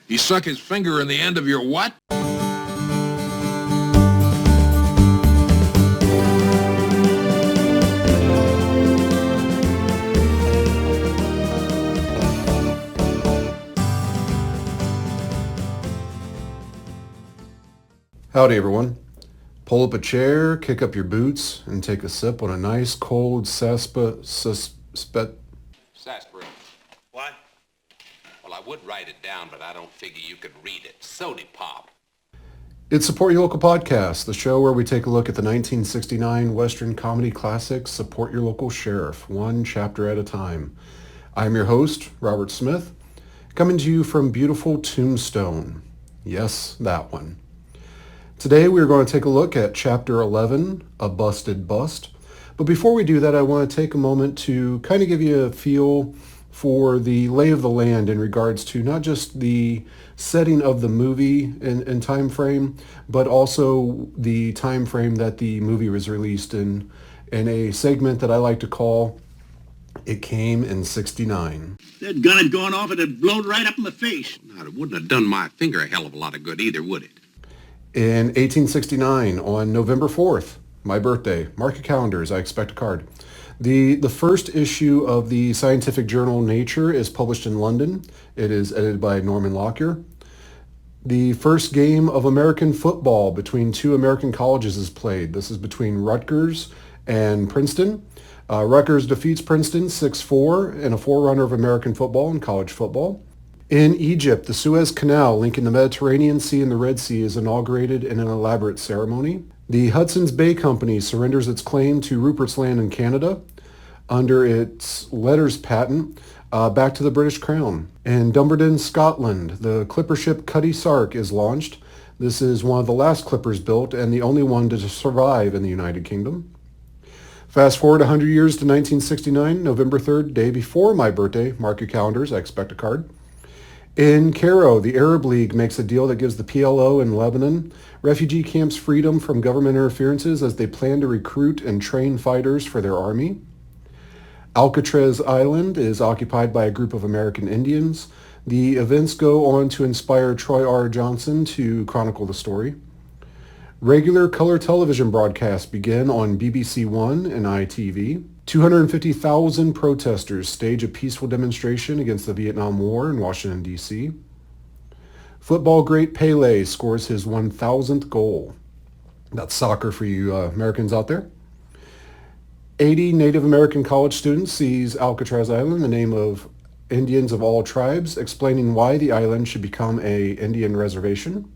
He stuck his finger in the end of your what? Howdy, everyone. Pull up a chair, kick up your boots, and take a sip on a nice cold sarsaparilla. What? Well, I would write it down, but I don't figure you could read it. Sody pop. It's Support Your Local Podcast, the show where we take a look at the 1969 Western comedy classic, Support Your Local Sheriff, one chapter at a time. I'm your host, Robert Smith, coming to you from beautiful Tombstone. Yes, that one. Today we're going to take a look at Chapter 11, A Busted Bust. But before we do that, I want to take a moment to kind of give you a feel for the lay of the land in regards to not just the setting of the movie and time frame, but also the time frame that the movie was released in a segment that I like to call It Came in '69. That gun had gone off, it had blown right up in the face. Now, it wouldn't have done my finger a hell of a lot of good either, would it? In 1869, on November 4th, my birthday, mark your calendars, I expect a card. The first issue of the scientific journal Nature is published in London. It is edited by Norman Lockyer. The first game of American football between two American colleges is played. This is between Rutgers and Princeton. Rutgers defeats Princeton 6-4 in a forerunner of American football and college football. In Egypt, the Suez Canal linking the Mediterranean Sea and the Red Sea is inaugurated in an elaborate ceremony. The Hudson's Bay Company surrenders its claim to Rupert's Land in Canada under its letters patent back to the British Crown. In Dumbarton, Scotland, the clipper ship Cutty Sark is launched. This is one of the last clippers built and the only one to survive in the United Kingdom. Fast forward 100 years to 1969, November 3rd, day before my birthday. Mark your calendars, I expect a card. In Cairo, the Arab League makes a deal that gives the PLO in Lebanon refugee camps freedom from government interferences as they plan to recruit and train fighters for their army. Alcatraz Island is occupied by a group of American Indians. The events go on to inspire Troy R. Johnson to chronicle the story. Regular color television broadcasts begin on BBC One and ITV. 250,000 protesters stage a peaceful demonstration against the Vietnam War in Washington, D.C. Football great Pele scores his 1,000th goal. That's soccer for you Americans out there. 80 Native American college students seize Alcatraz Island in the name of Indians of all tribes, explaining why the island should become an Indian reservation.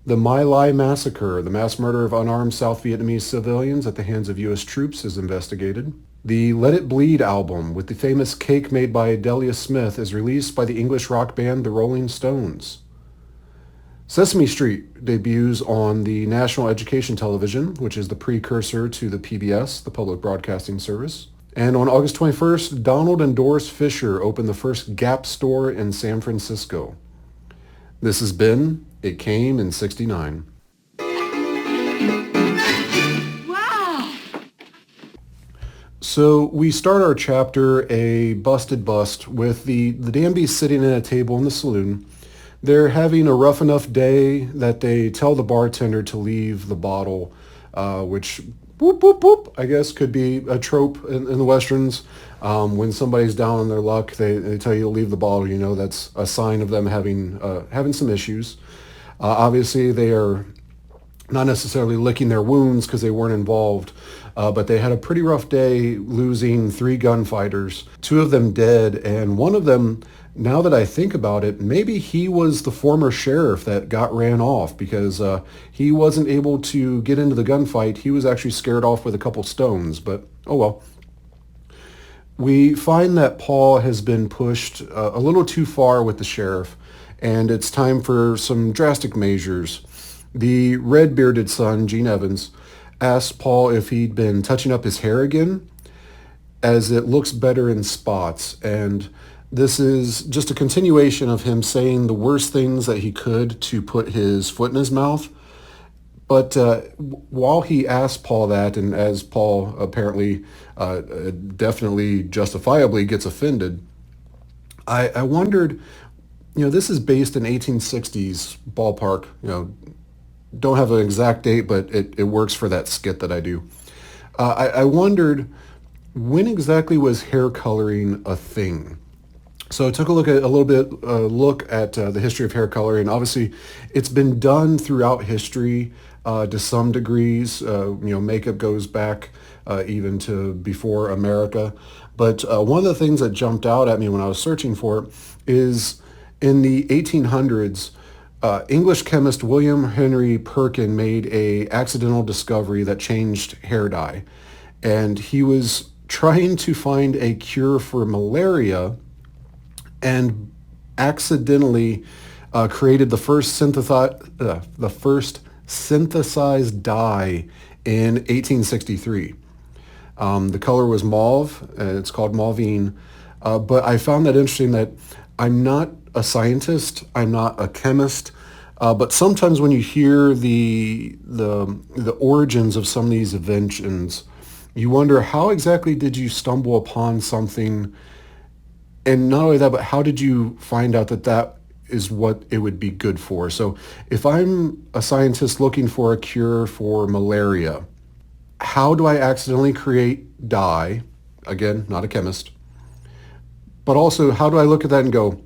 The My Lai massacre, the mass murder of unarmed South Vietnamese civilians at the hands of U.S. troops, is investigated. The Let It Bleed album with the famous cake made by Delia Smith is released by the English rock band The Rolling Stones. Sesame Street debuts on the National Education Television, which is the precursor to the PBS, the Public Broadcasting Service. And on August 21st, Donald and Doris Fisher opened the first Gap store in San Francisco. This has been It Came in '69. Wow! So we start our chapter, A Busted Bust, with the Danbys sitting at a table in the saloon. They're having a rough enough day that they tell the bartender to leave the bottle, which, whoop, whoop, whoop, I guess could be a trope in the Westerns. When somebody's down on their luck, they tell you to leave the bottle. You know, that's a sign of them having some issues. Obviously, they are not necessarily licking their wounds because they weren't involved, but they had a pretty rough day, losing 3 gunfighters, 2 of them dead, and one of them, now that I think about it, maybe he was the former sheriff that got ran off because he wasn't able to get into the gunfight. He was actually scared off with a couple stones, but oh well. We find that Paul has been pushed a little too far with the sheriff, and it's time for some drastic measures. The red-bearded son, Gene Evans, asked Paul if he'd been touching up his hair again, as it looks better in spots, and this is just a continuation of him saying the worst things that he could to put his foot in his mouth. But while he asked Paul that, and as Paul apparently definitely justifiably gets offended, I wondered This is based in 1860s ballpark. Don't have an exact date, but it works for that skit that I do. I wondered, when exactly was hair coloring a thing? So I took a look at the history of hair coloring. Obviously, it's been done throughout history to some degrees. Makeup goes back even to before America. But one of the things that jumped out at me when I was searching for it is in the 1800s, English chemist William Henry Perkin made a accidental discovery that changed hair dye. And he was trying to find a cure for malaria and accidentally created the first synthesized dye in 1863. The color was mauve. It's called mauvine. But I found that interesting that I'm not a scientist. I'm not a chemist. But sometimes when you hear the origins of some of these inventions, you wonder, how exactly did you stumble upon something? And not only that, but how did you find out that that is what it would be good for? So if I'm a scientist looking for a cure for malaria, how do I accidentally create dye? Again, not a chemist. But also, how do I look at that and go,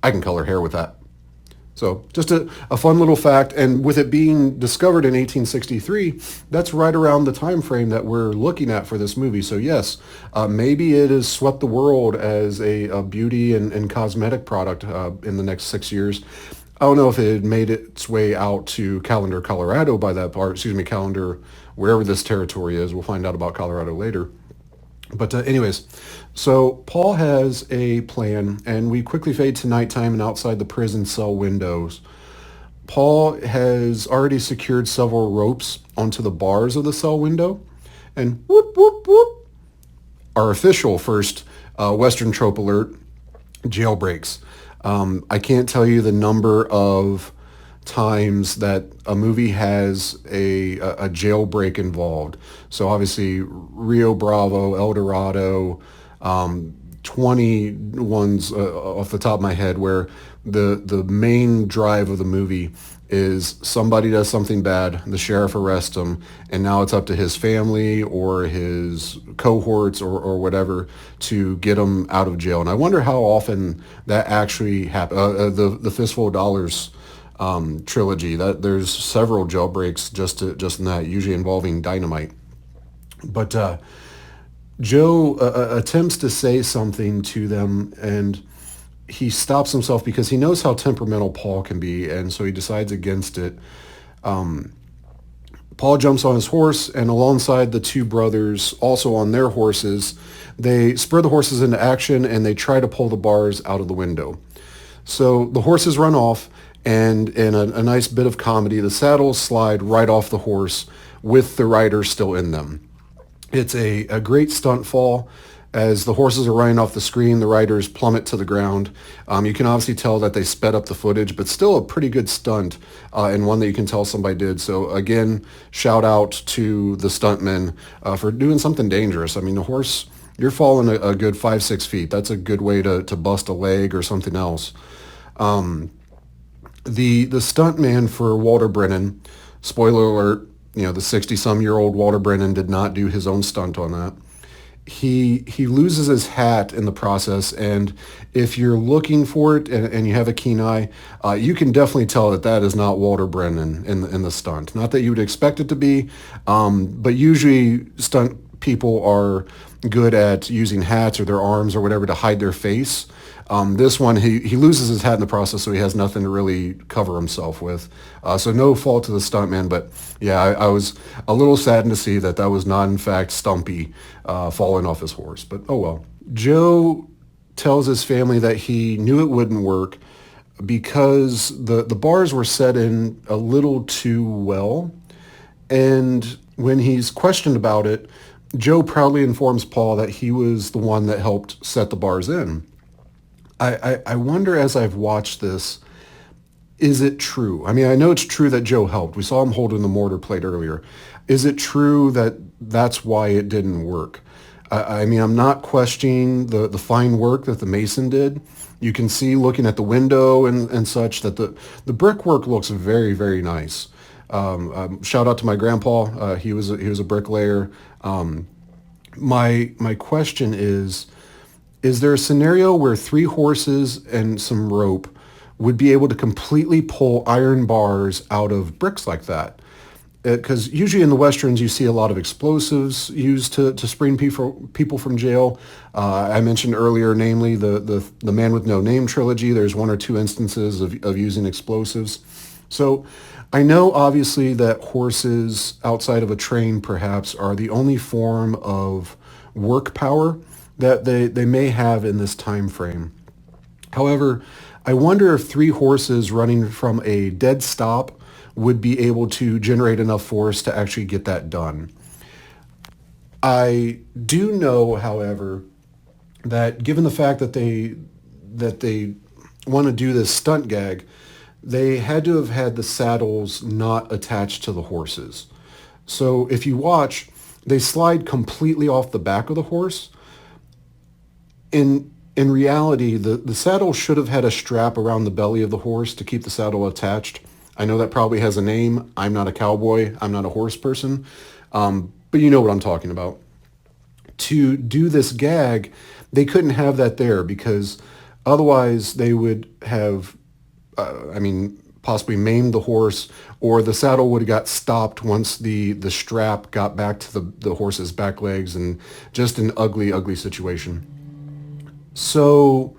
I can color hair with that? So just a fun little fact. And with it being discovered in 1863, that's right around the time frame that we're looking at for this movie. So yes, maybe it has swept the world as a beauty and cosmetic product in the next 6 years. I don't know if it had made its way out to Callender, Colorado by that part. Callender, wherever this territory is. We'll find out about Colorado later. But anyways, so Paul has a plan, and we quickly fade to nighttime and outside the prison cell windows. Paul has already secured several ropes onto the bars of the cell window, and whoop, whoop, whoop, our official first Western trope alert, jailbreaks. I can't tell you the number of times that a movie has a jailbreak involved. So obviously Rio Bravo, El Dorado, 20 ones off the top of my head where the main drive of the movie is somebody does something bad, the sheriff arrests him, and now it's up to his family or his cohorts or whatever to get him out of jail. And I wonder how often that actually happens. The Fistful of Dollars trilogy, that there's several jailbreaks just in that, usually involving dynamite. But Joe attempts to say something to them, and he stops himself because he knows how temperamental Paul can be, and so he decides against it. Paul jumps on his horse, and alongside the two brothers, also on their horses, they spur the horses into action, and they try to pull the bars out of the window. So the horses run off, and in a nice bit of comedy, the saddles slide right off the horse with the rider still in them. It's a great stunt fall. As the horses are running off the screen, the riders plummet to the ground. You can obviously tell that they sped up the footage, but still a pretty good stunt, and one that you can tell somebody did. So again, shout out to the stuntmen for doing something dangerous. I mean, the horse, you're falling a good 5-6 feet. That's a good way to bust a leg or something else. The stuntman for Walter Brennan, spoiler alert, the 60-some-year-old Walter Brennan did not do his own stunt on that. He loses his hat in the process, and if you're looking for it and you have a keen eye, you can definitely tell that is not Walter Brennan in the stunt. Not that you would expect it to be, but usually stunt people are good at using hats or their arms or whatever to hide their face. This one, he loses his hat in the process, so he has nothing to really cover himself with. So no fault to the stuntman, but yeah, I was a little saddened to see that was not, in fact, Stumpy falling off his horse. But oh well. Joe tells his family that he knew it wouldn't work because the bars were set in a little too well. And when he's questioned about it, Joe proudly informs Paul that he was the one that helped set the bars in. I wonder, as I've watched this, is it true? I mean, I know it's true that Joe helped. We saw him holding the mortar plate earlier. Is it true that that's why it didn't work? I mean, I'm not questioning the fine work that the mason did. You can see looking at the window and such that the brickwork looks very, very nice. Shout out to my grandpa. He was a bricklayer. My question is there a scenario where three horses and some rope would be able to completely pull iron bars out of bricks like that? Because usually in the westerns you see a lot of explosives used to spring people from jail. I mentioned earlier, namely the Man with No Name trilogy. There's one or two instances of using explosives. So I know obviously that horses outside of a train perhaps are the only form of work power that they may have in this time frame. However, I wonder if three horses running from a dead stop would be able to generate enough force to actually get that done. I do know, however, that given the fact that they want to do this stunt gag, they had to have had the saddles not attached to the horses. So if you watch, they slide completely off the back of the horse. In reality, the saddle should have had a strap around the belly of the horse to keep the saddle attached. I know that probably has a name. I'm not a cowboy. I'm not a horse person. But you know what I'm talking about. To do this gag, they couldn't have that there because otherwise they would have, possibly maimed the horse, or the saddle would have got stopped once the strap got back to the horse's back legs, and just an ugly, ugly situation. So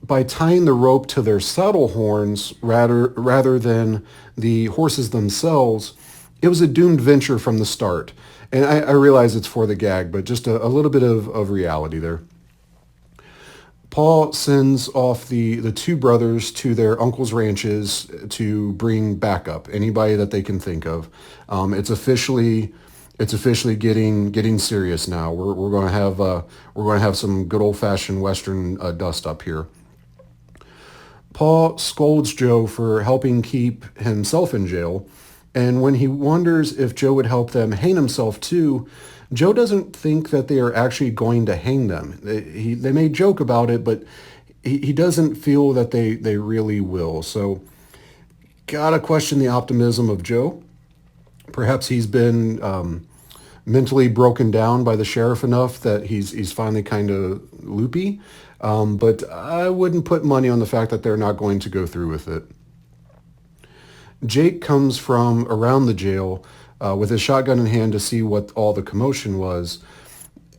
by tying the rope to their saddle horns rather than the horses themselves, it was a doomed venture from the start. And I realize it's for the gag, but just a little bit of reality there. Paul sends off the two brothers to their uncle's ranches to bring backup, anybody that they can think of. It's officially getting serious now. We're going to have some good old fashioned Western dust up here. Paul scolds Joe for helping keep himself in jail, and when he wonders if Joe would help them hang himself too, Joe doesn't think that they are actually going to hang them. They may joke about it, but he doesn't feel that they really will. So, gotta question the optimism of Joe. Perhaps he's been mentally broken down by the sheriff enough that he's finally kind of loopy. But I wouldn't put money on the fact that they're not going to go through with it. Jake comes from around the jail with his shotgun in hand to see what all the commotion was.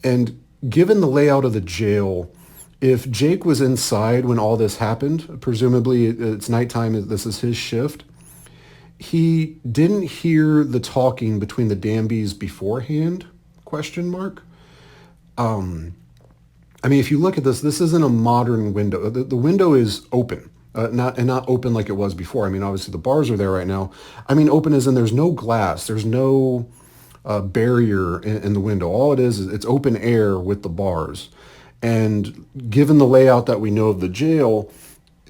And given the layout of the jail, if Jake was inside when all this happened, presumably it's nighttime, this is his shift, he didn't hear the talking between the Danbys beforehand, question mark. If you look at this isn't a modern window. The window is open, not open like it was before. Obviously the bars are there right now. Open as in there's no glass. There's no barrier in the window. All it is it's open air with the bars. And given the layout that we know of the jail,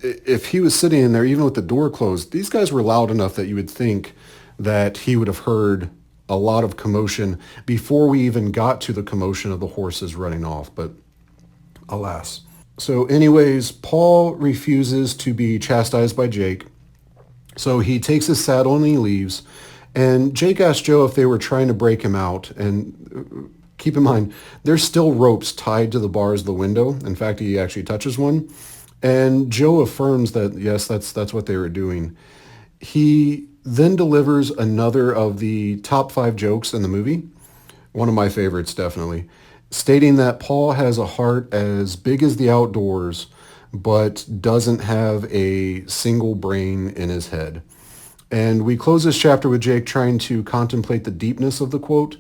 if he was sitting in there, even with the door closed, these guys were loud enough that you would think that he would have heard a lot of commotion before we even got to the commotion of the horses running off. But alas. So anyways, Paul refuses to be chastised by Jake. So he takes his saddle and he leaves. And Jake asks Joe if they were trying to break him out. And keep in mind, there's still ropes tied to the bars of the window. In fact, he actually touches one. And Joe affirms that, yes, that's what they were doing. He then delivers another of the top 5 jokes in the movie. One of my favorites, definitely. Stating that Paul has a heart as big as the outdoors, but doesn't have a single brain in his head. And we close this chapter with Jake trying to contemplate the deepness of the quote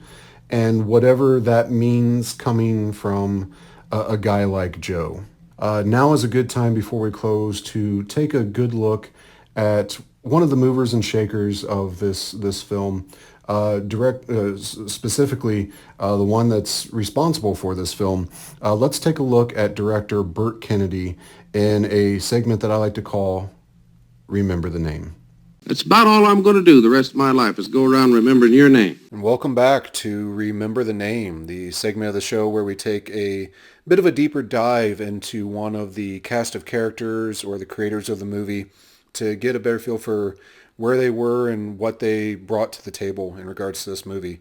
and whatever that means coming from a guy like Joe. Now is a good time before we close to take a good look at one of the movers and shakers of this film, specifically the one that's responsible for this film. Let's take a look at director Burt Kennedy in a segment that I like to call Remember the Name. That's about all I'm going to do the rest of my life is go around remembering your name. And welcome back to Remember the Name, the segment of the show where we take a bit of a deeper dive into one of the cast of characters or the creators of the movie to get a better feel for where they were and what they brought to the table in regards to this movie.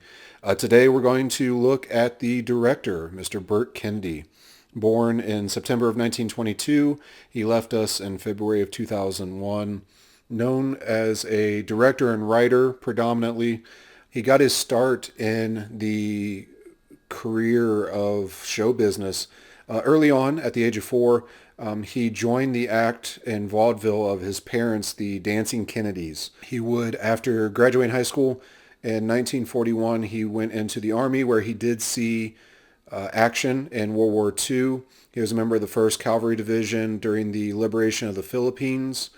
Today we're going to look at the director, Mr. Burt Kennedy. Born in September of 1922, he left us in February of 2001. Known as a director and writer predominantly, he got his start in the career of show business early on at the age of 4. He joined the act in vaudeville of his parents, the Dancing Kennedys. He would, after graduating high school in 1941, he went into the Army where he did see action in World War II. He was a member of the 1st Cavalry Division during the liberation of the Philippines.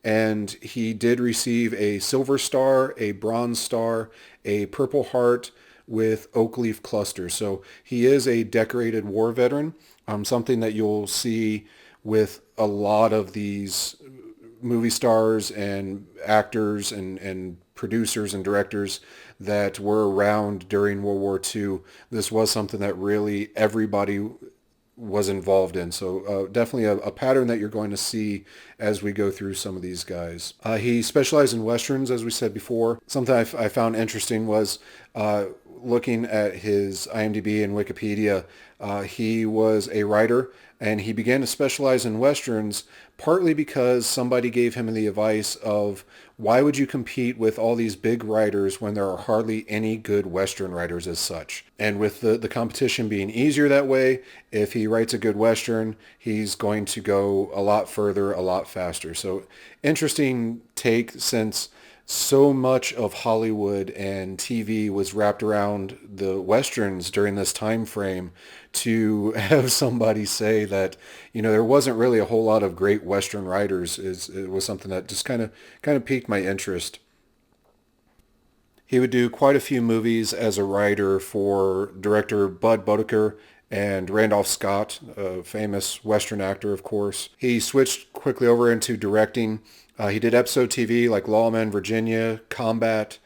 And he did receive a Silver Star, a Bronze Star, a Purple Heart with oak leaf clusters. So he is a decorated war veteran, something that you'll see with a lot of these movie stars and actors and producers and directors that were around during World War II. This was something that really everybody was involved in. So definitely a pattern that you're going to see as we go through some of these guys. He specialized in Westerns, as we said before. Something I found interesting was looking at his IMDb and Wikipedia. He was a writer and he began to specialize in Westerns partly because somebody gave him the advice of, why would you compete with all these big writers when there are hardly any good Western writers as such? And with the competition being easier that way, if he writes a good Western, he's going to go a lot further, a lot faster. So interesting take, since so much of Hollywood and TV was wrapped around the Westerns during this time frame, to have somebody say that, there wasn't really a whole lot of great Western writers it was something that just kind of piqued my interest. He would do quite a few movies as a writer for director Bud Boetticher and Randolph Scott, a famous Western actor, of course. He switched quickly over into directing. He did episode TV like Lawman, Virginia, Combat.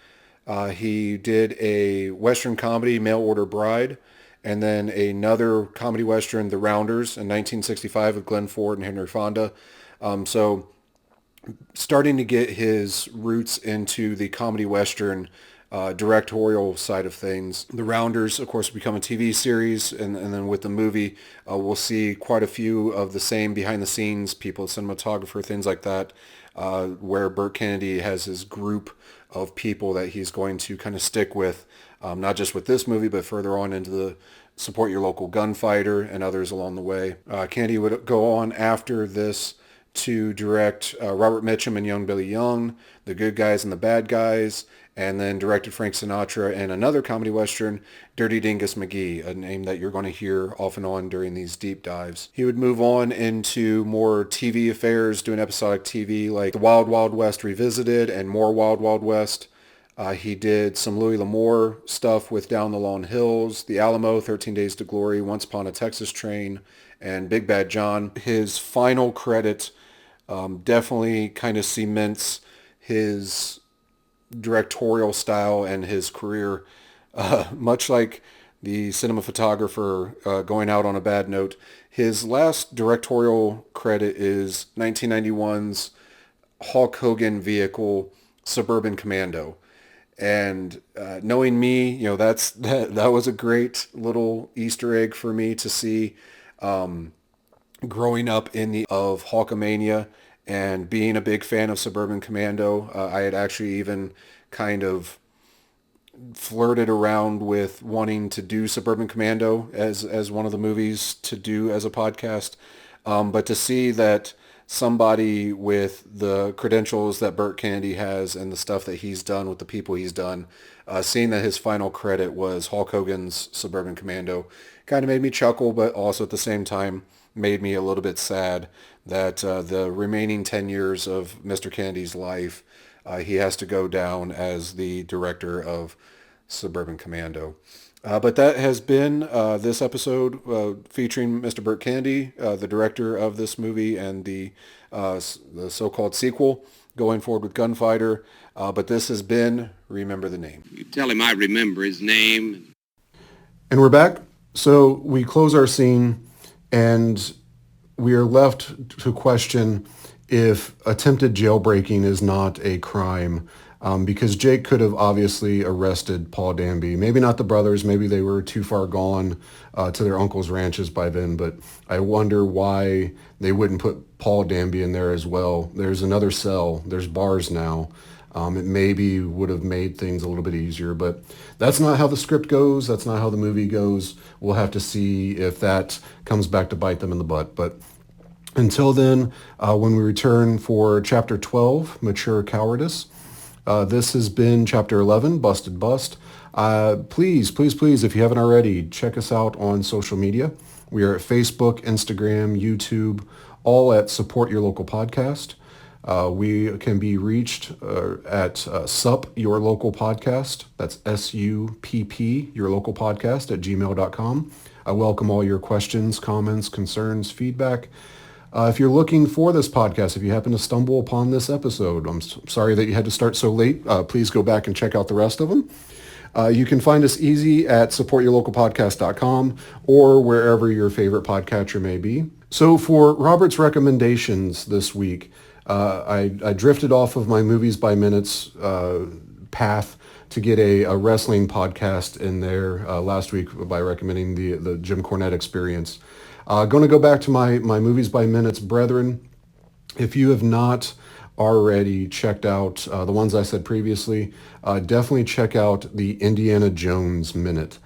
He did a Western comedy, Mail Order Bride, and then another comedy Western, The Rounders, in 1965 with Glenn Ford and Henry Fonda. So starting to get his roots into the comedy Western directorial side of things. The Rounders, of course, become a TV series, and then with the movie, we'll see quite a few of the same behind-the-scenes people, cinematographer, things like that, where Burt Kennedy has his group of people that he's going to kind of stick with, not just with this movie, but further on into the Support Your Local Gunfighter and others along the way. Kennedy would go on after this to direct Robert Mitchum and Young Billy Young, The Good Guys and the Bad Guys, and then directed Frank Sinatra in another comedy Western, Dirty Dingus McGee, a name that you're going to hear off and on during these deep dives. He would move on into more TV affairs, doing episodic TV like The Wild Wild West Revisited and More Wild Wild West. He did some Louis L'Amour stuff with Down the Lone Hills, The Alamo, 13 Days to Glory, Once Upon a Texas Train, and Big Bad John. His final credit definitely kind of cements his directorial style and his career, much like the cinematographer going out on a bad note. His last directorial credit is 1991's Hulk Hogan vehicle, Suburban Commando. And knowing me, that was a great little Easter egg for me to see growing up of Hulkamania and being a big fan of Suburban Commando. I had actually even kind of flirted around with wanting to do Suburban Commando as one of the movies to do as a podcast. But to see that somebody with the credentials that Burt Kennedy has and the stuff that he's done with the people he's done, seeing that his final credit was Hulk Hogan's Suburban Commando kind of made me chuckle, but also at the same time made me a little bit sad that the remaining 10 years of Mr. Kennedy's life, he has to go down as the director of Suburban Commando. But that has been this episode featuring Mr. Burt Kennedy, the director of this movie and the so-called sequel, going forward with Gunfighter. But this has been Remember the Name. You tell him I remember his name. And we're back. So we close our scene and we are left to question if attempted jailbreaking is not a crime. Because Jake could have obviously arrested Paul Danby. Maybe not the brothers. Maybe they were too far gone to their uncle's ranches by then. But I wonder why they wouldn't put Paul Danby in there as well. There's another cell. There's bars now. It maybe would have made things a little bit easier. But that's not how the script goes. That's not how the movie goes. We'll have to see if that comes back to bite them in the butt. But until then, when we return for Chapter 12, Mature Cowardice, this has been Chapter 11, Busted Bust. Please, if you haven't already, check us out on social media. We are at Facebook, Instagram, YouTube, all at Support Your Local Podcast. We can be reached at SUP Your Local Podcast. That's SUPP, Your Local Podcast at gmail.com. I welcome all your questions, comments, concerns, feedback. If you're looking for this podcast, if you happen to stumble upon this episode, I'm sorry that you had to start so late. Please go back and check out the rest of them. You can find us easy at supportyourlocalpodcast.com or wherever your favorite podcatcher may be. So for Robert's recommendations this week, I drifted off of my Movies by Minutes path to get a wrestling podcast in there last week by recommending the Jim Cornette Experience. Going to go back to my Movies by Minutes brethren. If you have not already checked out the ones I said previously, definitely check out the Indiana Jones Minute.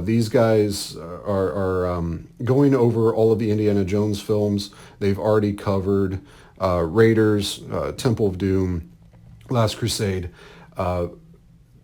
These guys are going over all of the Indiana Jones films. They've already covered Raiders, Temple of Doom, Last Crusade.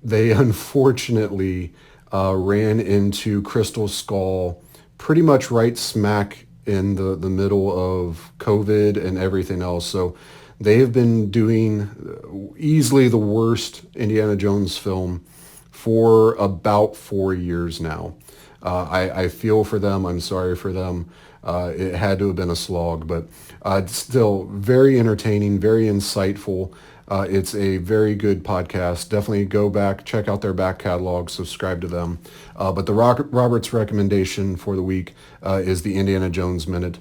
They unfortunately ran into Crystal Skull pretty much right smack in the middle of COVID and everything else. So they have been doing easily the worst Indiana Jones film for about 4 years now. I feel for them. I'm sorry for them. It had to have been a slog, but it's still very entertaining, very insightful. It's a very good podcast. Definitely go back, check out their back catalog, subscribe to them. But the Robert's recommendation for the week is the Indiana Jones Minute.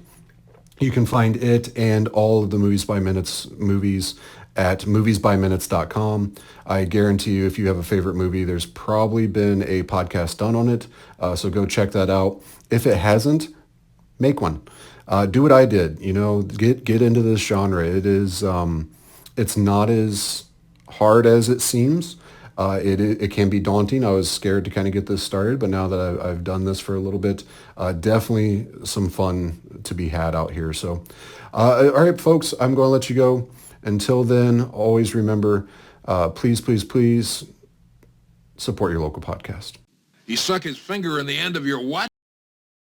You can find it and all of the Movies by Minutes movies at moviesbyminutes.com. I guarantee you, if you have a favorite movie, there's probably been a podcast done on it. So go check that out. If it hasn't, make one. Do what I did. Get into this genre. It is. It's not as hard as it seems. It can be daunting. I was scared to kind of get this started, but now that I've done this for a little bit, definitely some fun to be had out here. So, all right, folks, I'm going to let you go. Until then, always remember, please support your local podcast. He stuck his finger in the end of your what?